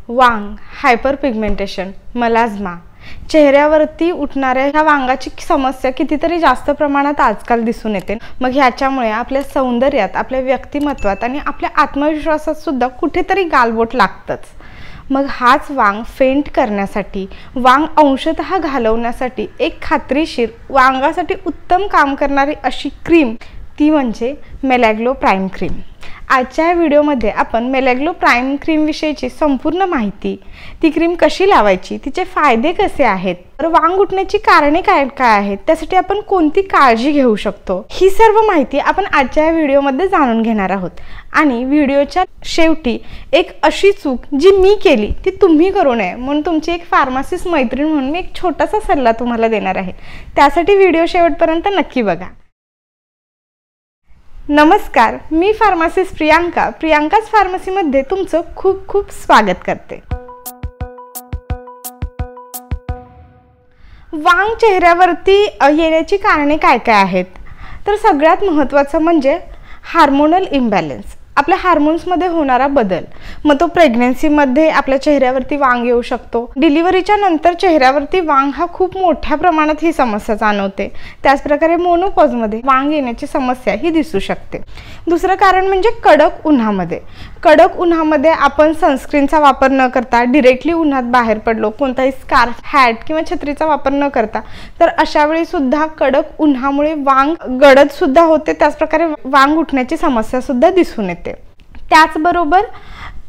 वांग, hyper pigmentation, melasma, चेहऱ्यावरती उठणाऱ्या ह्या वांगाची समस्या कितीतरी जास्त प्रमाणात आजकाल दिसून येते। मग ह्याच्यामुळे आपल्या सौंदर्यात, आपल्या व्यक्तिमत्वात आणि आपल्या आत्मविश्वासात सुद्धा कुठेतरी गालबोट लागतच। मग हाच वांग फेंट करण्यासाठी, वांग अंशतः घालवण्यासाठी एक खात्रीशीर वांगासाठी उत्तम काम करणारी अशी क्रीम ती म्हणजे मेलॅग्लो प्राइम क्रीम। आजच्या व्हिडिओमध्ये आपण मेलॅग्लो प्राइम क्रीम विषयीची संपूर्ण माहिती, ती क्रीम कशी लावायची, तिचे फायदे कसे आहेत, तर वांग उठण्याची कारणे काय काय आहेत, त्यासाठी आपण कोणती काळजी घेऊ शकतो, ही सर्व माहिती आपण आजच्या व्हिडिओमध्ये जाणून घेणार आहोत। आणि व्हिडिओच्या शेवटी एक अशी चूक जी मी केली ती तुम्ही करू नये म्हणून तुमची एक फार्मासिस्ट मैत्रीण म्हणून मी एक छोटासा सल्ला तुम्हाला देणार आहे। त्यासाठी व्हिडिओ शेवटपर्यंत नक्की बघा। नमस्कार, मी फार्मासिस्ट प्रियांका, प्रियांकाच फार्मसीमध्ये तुमचं खूप खूप स्वागत करते। वांग चेहऱ्यावरती येण्याची कारणे काय काय आहेत, तर सगळ्यात महत्त्वाचं म्हणजे हार्मोनल इम्बॅलन्स, आपल्या हार्मोन्समध्ये होणारा बदल। मग तो प्रेग्नन्सीमध्ये आपल्या चेहऱ्यावरती वांग येऊ शकतो, डिलिव्हरीच्या नंतर चेहऱ्यावरती वांग हा खूप मोठ्या प्रमाणात ही समस्या जाणवते। त्याचप्रकारे मोनोपॉजमध्ये वांग येण्याची समस्या ही दिसू शकते। दुसरं कारण म्हणजे कडक उन्हामध्ये, कडक उन्हामध्ये आपण सनस्क्रीनचा वापर न करता डायरेक्टली उन्हात बाहेर पडलो, कोणताही स्कार्फ, हॅट किंवा छत्रीचा वापर न करता, तर अशा वेळी सुद्धा कडक उन्हामुळे वांग गडद सुद्धा होते, त्याचप्रकारे वांग उठण्याची समस्या सुद्धा दिसून येते। त्याचबरोबर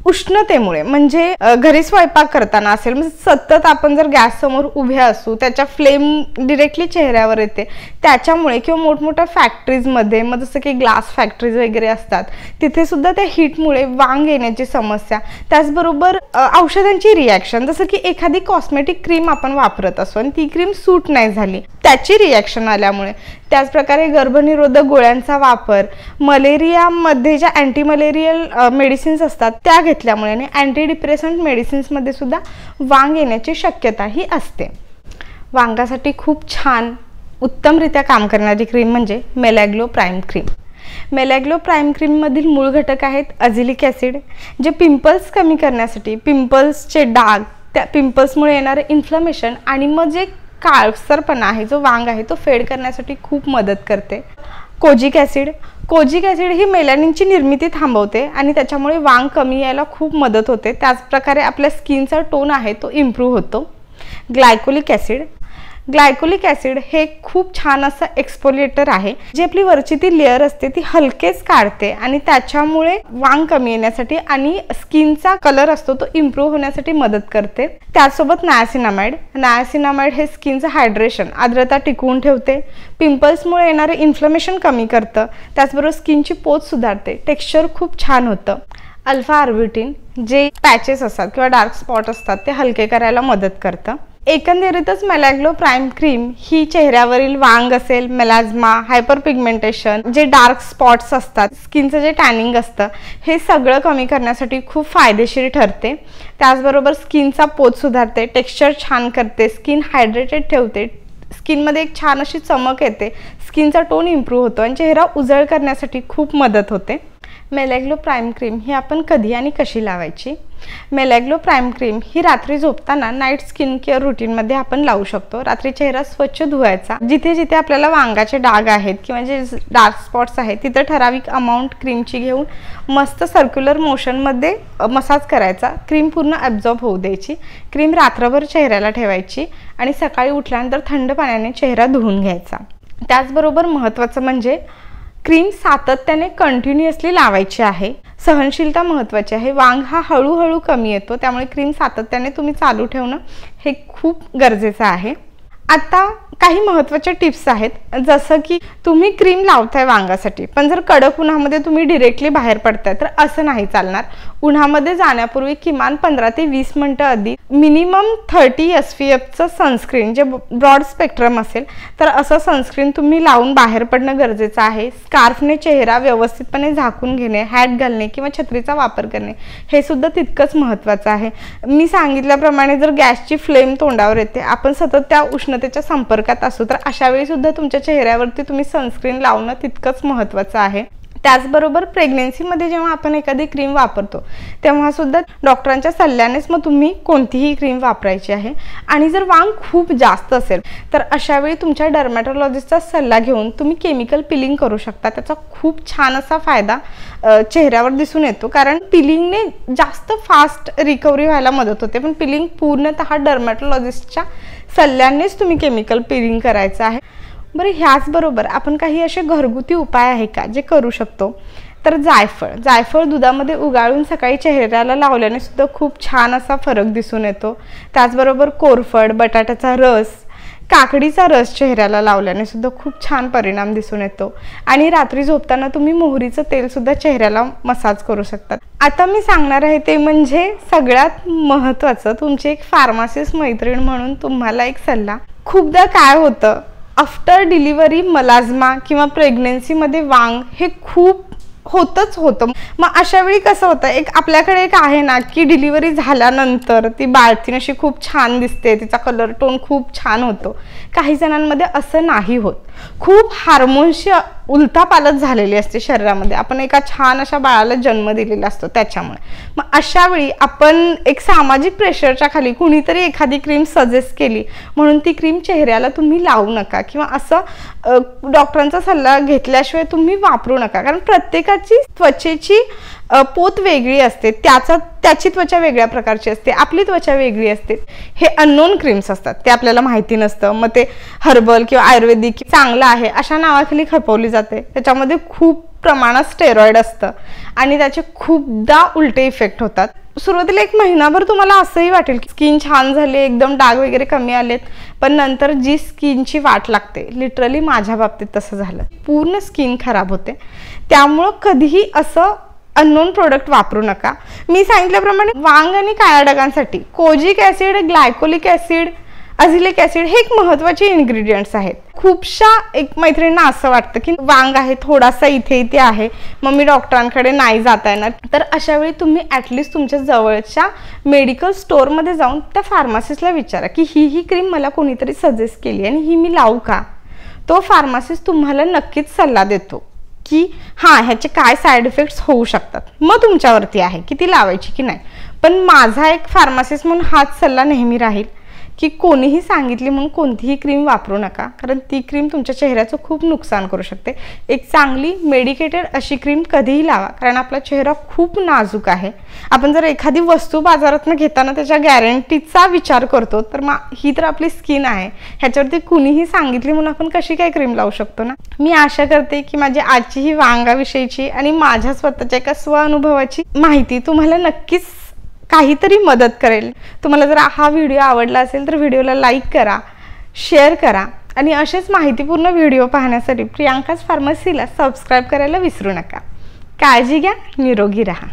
उष्णतेमुळे, म्हणजे घरी स्वयंपाक करताना असेल, म्हणजे सतत आपण जर गॅस समोर उभे असू, त्याच्या फ्लेम डायरेक्टली चेहऱ्यावर येते, त्याच्यामुळे किंवा मोठमोठ्या फॅक्टरीजमध्ये, मग जसं की ग्लास फॅक्टरीज वगैरे असतात, तिथे सुद्धा त्या हीटमुळे वांग येण्याची समस्या। त्याचबरोबर औषधांची रिॲक्शन, जसं की एखादी कॉस्मेटिक क्रीम आपण वापरत असू आणि ती क्रीम सूट नाही झाली, त्याची रिॲक्शन आल्यामुळे, त्याचप्रकारे गर्भनिरोधक गोळ्यांचा वापर, मलेरियामध्ये ज्या अँटी मलेरियल मेडिसिन्स असतात त्या घेतल्यामुळे आणि अँटी डिप्रेसंट मेडिसिन्समध्ये सुद्धा वांग येण्याची शक्यता ही असते। वांगासाठी खूप छान उत्तमरित्या काम करणारी क्रीम म्हणजे मेलॅग्लो प्राइम क्रीम। मेलॅग्लो प्राइम क्रीममधील मूळ घटक आहेत अझिलिक ॲसिड, जे पिंपल्स कमी करण्यासाठी, पिंपल्सचे डाग, त्या पिंपल्समुळे येणारे इन्फ्लमेशन आणि मग जे काळसरपणा आहे जो वांग आहे तो फेड करण्यासाठी खूप मदत करते। कोजिक ॲसिड, कोजिक ॲसिड ही मेलॅनिनची निर्मिती थांबवते आणि त्याच्यामुळे वांग कमी यायला खूप मदत होते। त्याचप्रकारे आपल्या स्किनचा टोन आहे तो इम्प्रूव्ह होतो। ग्लायकोलिक ॲसिड, ग्लायकोलिक ॲसिड हे खूप छान असं एक्सफोलिएटर आहे, जे आपली वरची ती लेअर असते ती हलकेच काढते आणि त्याच्यामुळे वांग कमी येण्यासाठी आणि स्किनचा कलर असतो तो इम्प्रूव्ह होण्यासाठी मदत करते। त्यासोबत नायासिनामाइड, नायासिनामाइड हे स्किनचं हायड्रेशन, आर्द्रता टिकवून ठेवते, पिंपल्समुळे येणारे इन्फ्लमेशन कमी करतं, त्याचबरोबर स्किनची पोत सुधारते, टेक्स्चर खूप छान होतं। अल्फा आर्ब्युटिन, जे पॅचेस असतात किंवा डार्क स्पॉट असतात ते हलके करायला मदत करतं। एकंदरीतच मेलॅग्लो प्राइम क्रीम ही चेहऱ्यावरील वांग असेल, मेलास्मा, हायपर पिगमेंटेशन, जे डार्क स्पॉट्स असतात, स्किनचं जे टॅनिंग असतं, हे सगळं कमी करण्यासाठी खूप फायदेशीर ठरते। त्याचबरोबर स्किनचा पोत सुधारते, टेक्स्चर छान करते, स्किन हायड्रेटेड ठेवते, स्किनमध्ये एक छान अशी चमक येते, स्किनचा टोन इम्प्रूव्ह होतो आणि चेहरा उजळ करण्यासाठी खूप मदत होते। मेलॅग्लो प्राइम क्रीम ही आपण कधी आणि कशी लावायची? मेलॅग्लो प्राइम क्रीम ही रात्री झोपताना नाईट स्किन केअर रुटीनमध्ये आपण लावू शकतो। रात्री चेहरा स्वच्छ धुवायचा, जिथे जिथे आपल्याला वांगाचे डाग आहेत किंवा जे डार्क स्पॉट्स आहेत तिथे ठराविक अमाऊंट क्रीमची घेऊन मस्त सर्क्युलर मोशनमध्ये मसाज करायचा, क्रीम पूर्ण ॲब्झॉर्ब होऊ द्यायची, क्रीम रात्रभर चेहऱ्याला ठेवायची आणि सकाळी उठल्यानंतर थंड पाण्याने चेहरा धुवून घ्यायचा। त्याचबरोबर महत्त्वाचं म्हणजे क्रीम सातत्याने कंटिन्युअसली लावायची आहे। सहनशीलता महत्त्वाची आहे, वांग हा हळूहळू कमी येतो, त्यामुळे क्रीम सातत्याने तुम्ही चालू ठेवणं हे खूप गरजेचं आहे। आता काही महत्त्वाच्या टिप्स आहेत, जसं की तुम्ही क्रीम लावताय वांगासाठी, पण जर कडक उन्हामध्ये तुम्ही डायरेक्टली बाहेर पडताय तर असं नाही चालणार। उन्हामध्ये जाण्यापूर्वी किमान 15 ते 20 मिनिटं आधी मिनिमम 30 SPFचं सनस्क्रीन, जे ब्रॉड स्पेक्ट्रम असेल तर असं सनस्क्रीन तुम्ही लावून बाहेर पडणं गरजेचं आहे। स्कार्फने चेहरा व्यवस्थितपणे झाकून घेणे, हॅट घालणे किंवा छत्रीचा वापर करणे हे सुद्धा तितकंच महत्त्वाचं आहे। मी सांगितल्याप्रमाणे जर गॅसची फ्लेम तोंडावर येते, आपण सतत त्या उष्णतेच्या संपर्कात असू, तर अशा वेळी सुद्धा तुमच्या चेहऱ्यावरती तुम्ही सनस्क्रीन लावणं तितकंच महत्त्वाचं आहे। त्याचबरोबर प्रेग्नेन्सीमध्ये जेव्हा आपण एखादी क्रीम वापरतो तेव्हा सुद्धा डॉक्टरांच्या सल्ल्यानेच मग तुम्ही कोणतीही क्रीम वापरायची आहे। आणि जर वांग खूप जास्त असेल तर अशा वेळी तुमच्या डर्मॅटोलॉजिस्टचा सल्ला घेऊन तुम्ही केमिकल पिलिंग करू शकता। त्याचा खूप छान असा फायदा चेहऱ्यावर दिसून येतो, कारण पिलिंगने जास्त फास्ट रिकव्हरी व्हायला मदत होते। पण पिलिंग पूर्णतः डर्मॅटोलॉजिस्टच्या सल्ल्यानेच तुम्ही केमिकल पिलिंग करायचं आहे। बरं, ह्याचबरोबर आपण काही असे घरगुती उपाय आहे का जे करू शकतो? तर जायफळ दुधामध्ये उगाळून सकाळी चेहऱ्याला लावल्याने सुद्धा खूप छान असा फरक दिसून येतो। त्याचबरोबर कोरफड, बटाट्याचा रस, काकडीचा रस चेहऱ्याला लावल्याने सुद्धा खूप छान परिणाम दिसून येतो। आणि रात्री झोपताना तुम्ही मोहरीचं तेल सुद्धा चेहऱ्याला मसाज करू शकतात। आता मी सांगणार आहे ते म्हणजे सगळ्यात महत्त्वाचं, तुमची एक फार्मासिस्ट मैत्रीण म्हणून तुम्हाला एक सल्ला। खूपदा काय होतं, आफ्टर डिलिव्हरी मलाज्मा किंवा प्रेग्नेन्सीमध्ये वांग हे खूप होतं। मग अशा वेळी कसं होतं, आपल्याकडे एक आहे ना की डिलिव्हरी झाल्यानंतर ती बाळतीन अशी खूप छान दिसते, तिचा कलर टोन खूप छान होतो। काही जणांमध्ये असं नाही होत, खूप हार्मोन्सची उलथापालथ झालेली असते शरीरामध्ये, आपण एका छान अशा बाळाला जन्म दिलेला असतो त्याच्यामुळे। मग अशा वेळी आपण एक सामाजिक प्रेशरच्या खाली कुणीतरी एखादी क्रीम सजेस्ट केली म्हणून ती क्रीम चेहऱ्याला तुम्ही लावू नका, किंवा असं डॉक्टरांचा सल्ला घेतल्याशिवाय तुम्ही वापरू नका, कारण प्रत्येकाची त्वचेची पोत वेगळी असते, त्याची त्वचा वेगळ्या प्रकारची असते, आपली त्वचा वेगळी असते। हे अननोन क्रीम्स असतात, ते आपल्याला माहिती नसतं, मग ते हर्बल किंवा आयुर्वेदिक चांगलं आहे अशा नावाखाली खपवली जाते। त्याच्यामध्ये खूप प्रमाणात स्टेरॉइड असतं आणि त्याचे खूपदा उलटे इफेक्ट होतात। सुरुवातीला एक महिनाभर तुम्हाला असंही वाटेल की स्किन छान झाली, एकदम डाग वगैरे कमी आलेत, पण नंतर जी स्किनची वाट लागते, लिटरली माझ्या बाबतीत तसं झालं, पूर्ण स्किन खराब होते। त्यामुळं कधीही असं अननोन प्रोडक्ट वापरू नका। मी सांगितल्याप्रमाणे वांग आणि काळ्या डागांसाठी कोजिक ॲसिड, ग्लायकोलिक ॲसिड, अझिलिक ॲसिड हे एक महत्त्वाचे इन्ग्रेडियंट्स आहेत। खूपशा एक मैत्रिणींना असं वाटतं की वांग आहे थोडासा इथे आहे, मग मी डॉक्टरांकडे नाही जाता येणार, तर अशा वेळी तुम्ही ॲटलिस्ट तुमच्या जवळच्या मेडिकल स्टोअरमध्ये जाऊन त्या फार्मासिस्टला विचारा की ही क्रीम मला कोणीतरी सजेस्ट केली आणि ही मी लावू का? तो फार्मासिस्ट तुम्हाला नक्कीच सल्ला देतो की हां ह्याचे काय साईड इफेक्ट्स होऊ शकतात, मग तुमच्यावरती आहे की ती लावायची की नाही। पण माझा एक फार्मासिस्ट म्हणून हाच सल्ला नेहमी राहील की कोणीही सांगितली म्हणून कोणतीही क्रीम वापरू नका, कारण ती क्रीम तुमच्या चेहऱ्याचं खूप नुकसान करू शकते। एक चांगली मेडिकेटेड अशी क्रीम कधीही लावा, कारण आपला चेहरा खूप नाजूक आहे। आपण जर एखादी वस्तू बाजारातून घेताना त्याच्या गॅरंटीचा विचार करतो, तर मग ही तर आपली स्किन आहे, ह्याच्यावरती कुणीही सांगितली म्हणून आपण कशी काय क्रीम लावू शकतो ना। मी आशा करते की माझी आजची ही वांगाविषयीची आणि माझ्या स्वतःच्या एका स्वअनुभवाची माहिती तुम्हाला नक्कीच काहीतरी मदत करेल। तुम्हाला जर हा व्हिडिओ आवडला असेल तर व्हिडिओला लाईक करा, शेअर करा आणि असेच माहितीपूर्ण व्हिडिओ पाहण्यासाठी प्रियांकाज फार्मसीला सबस्क्राईब करायला विसरू नका। काळजी घ्या, निरोगी राहा।